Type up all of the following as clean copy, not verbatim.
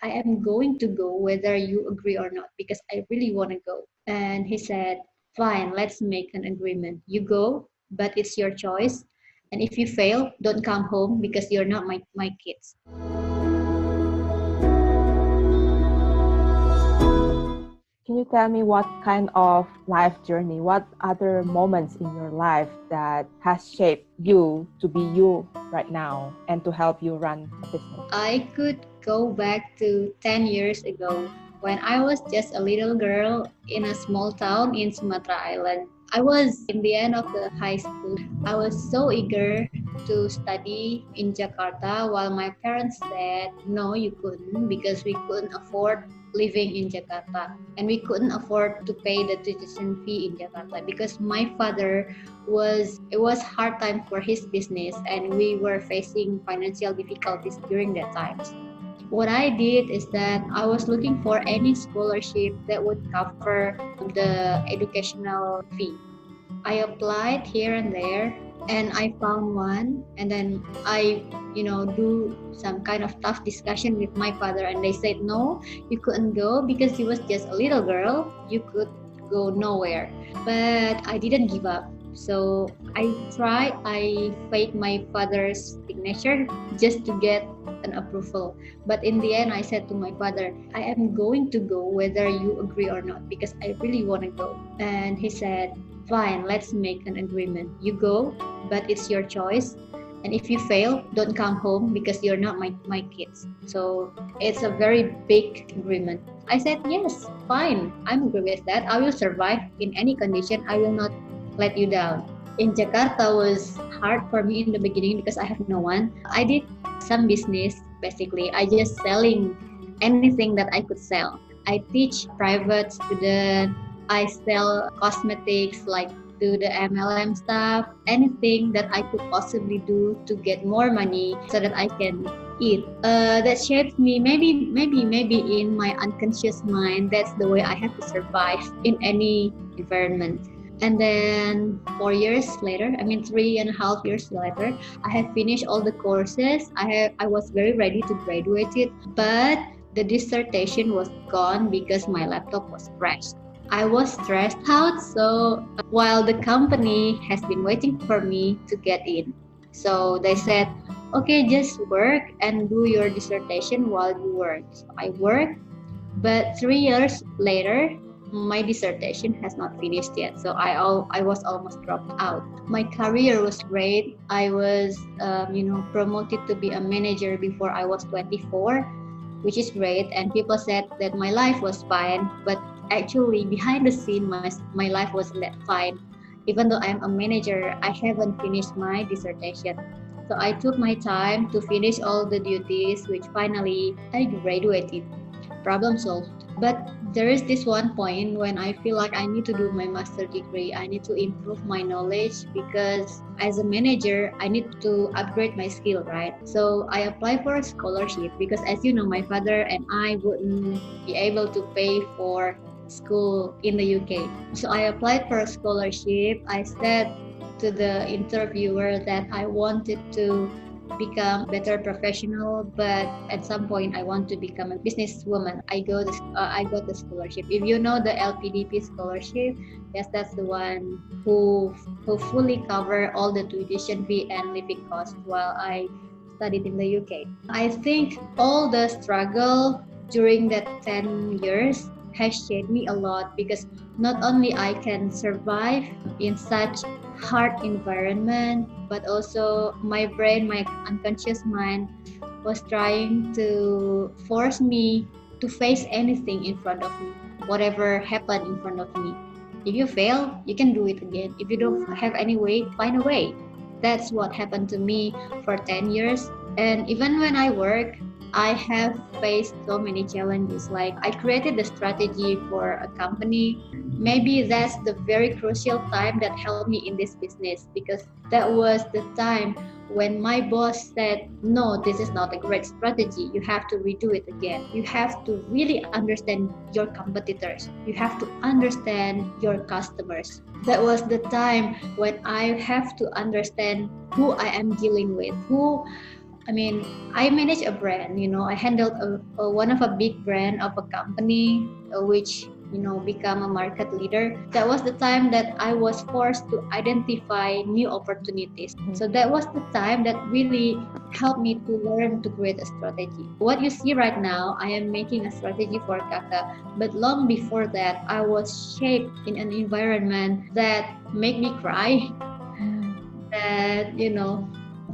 I am going to go whether you agree or not because I really want to go. And he said, fine, let's make an agreement. You go, but it's your choice. And if you fail, don't come home because you're not my kids. Can you tell me what kind of life journey, what other moments in your life that has shaped you to be you right now and to help you run a business? I could go back to 10 years ago when I was just a little girl in a small town in Sumatra Island. I was in the end of the high school. I was so eager to study in Jakarta while my parents said no, you couldn't because we couldn't afford living in Jakarta and we couldn't afford to pay the tuition fee in Jakarta because my father was hard time for his business and we were facing financial difficulties during that time. What I did is that I was looking for any scholarship that would cover the educational fee. I applied here and there and I found one and then I do some kind of tough discussion with my father and they said no, you couldn't go because you was just a little girl, you could go nowhere. But I didn't give up. So I faked my father's signature just to get an approval. But in the end, I said to my father, I am going to go whether you agree or not because I really want to go. And he said, fine, let's make an agreement. You go, but it's your choice. And if you fail, don't come home because you're not my kids. So it's a very big agreement. I said, yes, fine. I'm agree with that. I will survive in any condition. I will not let you down. In Jakarta was hard for me in the beginning because I have no one. I did some business basically. I just selling anything that I could sell. I teach private student. I sell cosmetics like do the MLM stuff, anything that I could possibly do to get more money so that I can eat. That shaped me. Maybe in my unconscious mind, that's the way I have to survive in any environment. And then 4 years later, 3.5 years later, I have finished all the courses. I was very ready to graduate it, but the dissertation was gone because my laptop was crashed. I was stressed out, so while the company has been waiting for me to get in. So they said, okay, just work and do your dissertation while you work. So I worked, but 3 years later, my dissertation has not finished yet. So I was almost dropped out. My career was great. I was, promoted to be a manager before I was 24, which is great. And people said that my life was fine, but actually behind the scene, my life wasn't that fine. Even though I'm a manager, I haven't finished my dissertation. So I took my time to finish all the duties, which finally I graduated. Problem solved. But there is this one point when I feel like I need to do my master degree. I need to improve my knowledge because as a manager, I need to upgrade my skill, right? So I applied for a scholarship because as you know, my father and I wouldn't be able to pay for school in the UK. So I applied for a scholarship. I said to the interviewer that I wanted to become better professional, but at some point I want to become a businesswoman. I got the scholarship. If you know the LPDP scholarship, yes, that's the one who fully cover all the tuition fee and living costs while I studied in the UK. I think all the struggle during that 10 years has shaped me a lot because not only I can survive in such hard environment, but also my brain, my unconscious mind was trying to force me to face anything in front of me, whatever happened in front of me. If you fail, you can do it again. If you don't have any way, find a way. That's what happened to me for 10 years. And even when I work, I have faced so many challenges. Like I created the strategy for a company. Maybe that's the very crucial time that helped me in this business because that was the time when my boss said, no, this is not a great strategy. You have to redo it again. You have to really understand your competitors. You have to understand your customers. That was the time when I have to understand who I am dealing with, I mean, I manage a brand. I handled one of a big brand of a company, which become a market leader. That was the time that I was forced to identify new opportunities. So that was the time that really helped me to learn to create a strategy. What you see right now, I am making a strategy for Kakha, but long before that, I was shaped in an environment that made me cry. That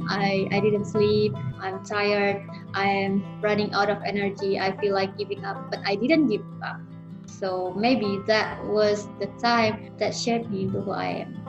I didn't sleep. I'm tired. I'm running out of energy. I feel like giving up, but I didn't give up. So maybe that was the time that shaped me into who I am.